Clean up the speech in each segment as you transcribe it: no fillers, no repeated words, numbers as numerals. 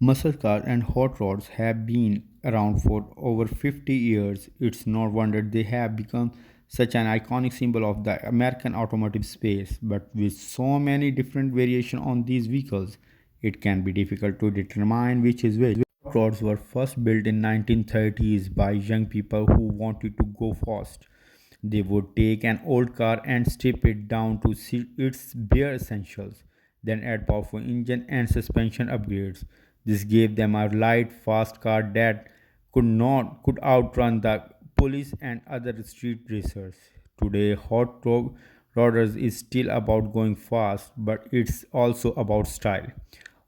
Muscle cars and hot rods have been around for over 50 years. It's no wonder they have become such an iconic symbol of the American automotive space. But with so many different variations on these vehicles, it can be difficult to determine which is which. Hot rods were first built in 1930s by young people who wanted to go fast. They would take an old car and strip it down to its bare essentials, then add powerful engine and suspension upgrades. This gave them a light, fast car that could outrun the police and other street racers. Today, rodders is still about going fast, but it's also about style.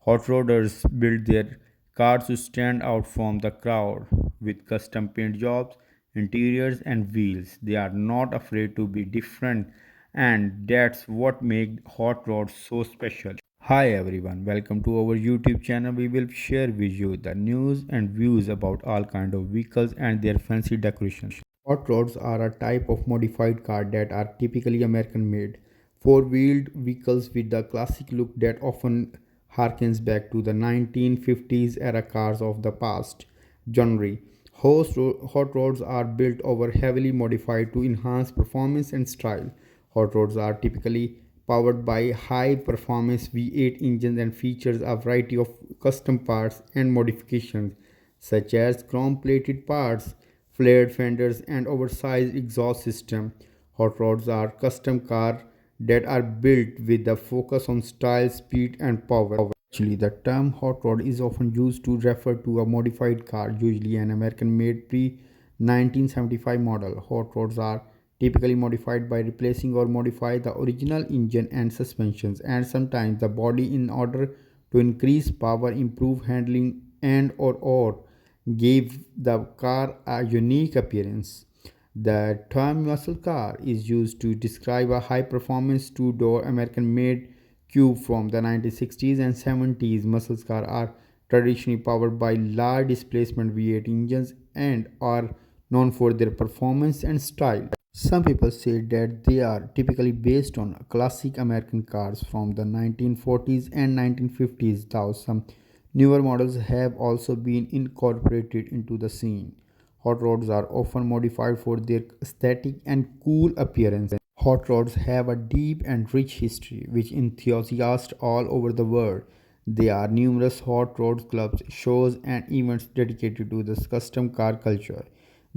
Hot rodders build their cars to stand out from the crowd with custom paint jobs, interiors, and wheels. They are not afraid to be different, and that's what makes hot rods so special. Hi everyone, welcome to our YouTube channel. We will share with you the news and views about all kind of vehicles and their fancy decorations. Hot rods are a type of modified car that are typically American made. Four-wheeled vehicles with the classic look that often harkens back to the 1950s era cars of the past. Genre. Hot rods are built over heavily modified to enhance performance and style. Hot rods are typically powered by high performance V8 engines and features a variety of custom parts and modifications such as chrome plated parts, flared fenders, and oversized exhaust system. Hot rods are custom cars that are built with a focus on style, speed, and power. Actually, the term hot rod is often used to refer to a modified car, usually an American made pre 1975 model. Hot rods are typically modified by replacing or modify the original engine and suspensions and sometimes the body in order to increase power, improve handling, and or give the car a unique appearance. The term muscle car is used to describe a high performance two door American made coupe from the 1960s and 70s. Muscle cars are traditionally powered by large displacement V8 engines and are known for their performance and style. Some people say that they are typically based on classic American cars from the 1940s and 1950s, though some newer models have also been incorporated into the scene. Hot rods are often modified for their aesthetic and cool appearance. Hot rods have a deep and rich history, which enthusiasts all over the world. There are numerous hot rod clubs, shows, and events dedicated to this custom car culture.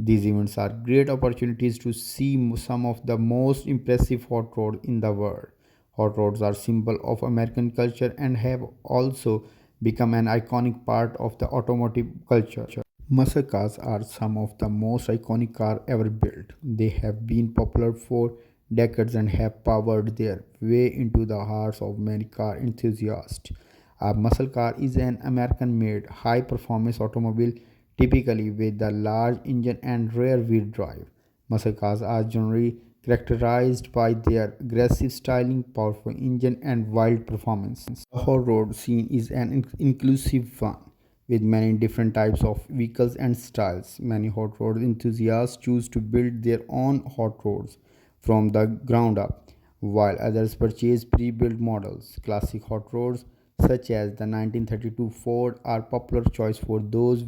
These events are great opportunities to see some of the most impressive hot rods in the world. Hot rods are symbol of American culture and have also become an iconic part of the automotive culture. Muscle cars are some of the most iconic cars ever built. They have been popular for decades and have powered their way into the hearts of many car enthusiasts. A muscle car is an American made high performance automobile typically with a large engine and rear wheel drive. Muscle cars are generally characterized by their aggressive styling, powerful engine, and wild performance. The whole road scene is an inclusive one with many different types of vehicles and styles. Many hot rod enthusiasts choose to build their own hot rods from the ground up, while others purchase pre-built models. Classic hot rods such as the 1932 Ford are popular choice for those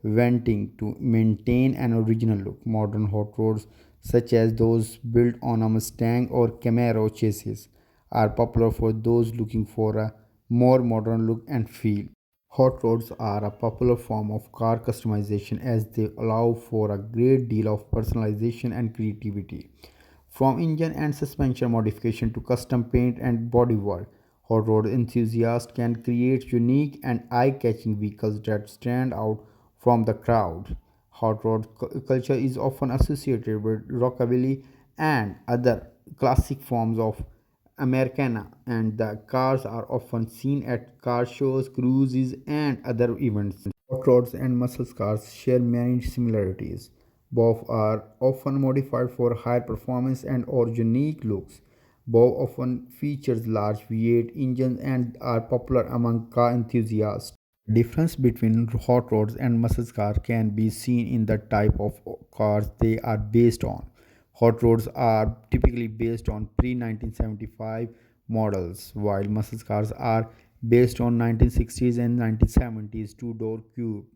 wanting to maintain an original look. Modern hot rods such as those built on a Mustang or Camaro chassis are popular for those looking for a more modern look and feel. Hot rods are a popular form of car customization as they allow for a great deal of personalization and creativity. From engine and suspension modification to custom paint and bodywork, hot rod enthusiasts can create unique and eye-catching vehicles that stand out from the crowd. Hot rod culture is often associated with rockabilly and other classic forms of Americana, and the cars are often seen at car shows, cruises, and other events. Hot rods and muscle cars share many similarities. Both are often modified for higher performance and or unique looks. Both often features large V8 engines and are popular among car enthusiasts. The difference between hot rods and muscle cars can be seen in the type of cars they are based on. Hot rods are typically based on pre 1975 models, while muscle cars are Based on 1960s and 1970s two-door coupe,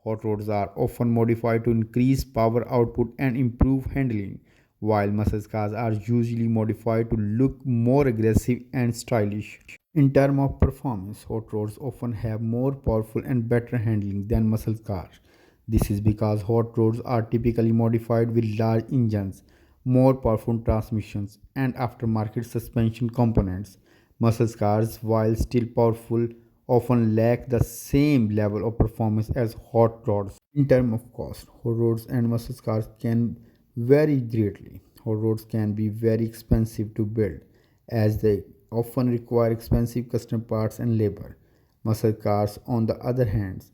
hot rods are often modified to increase power output and improve handling, while muscle cars are usually modified to look more aggressive and stylish. In terms of performance, hot rods often have more powerful and better handling than muscle cars. This is because hot rods are typically modified with large engines, more powerful transmissions, and aftermarket suspension components. Muscle cars, while still powerful, often lack the same level of performance as hot rods. In terms of cost, hot rods and muscle cars can vary greatly. Hot rods can be very expensive to build as they often require expensive custom parts and labor. Muscle cars, on the other hand,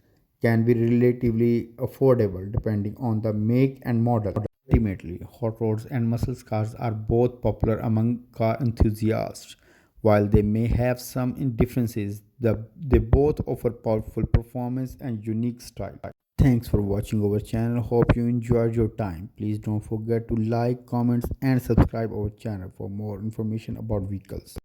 can be relatively affordable depending on the make and model. Ultimately, hot rods and muscle cars are both popular among car enthusiasts. While they may have some differences, they both offer powerful performance and unique style. Thanks for watching our channel. Hope you enjoyed your time. Please don't forget to like, comments, and subscribe our channel for more information about vehicles.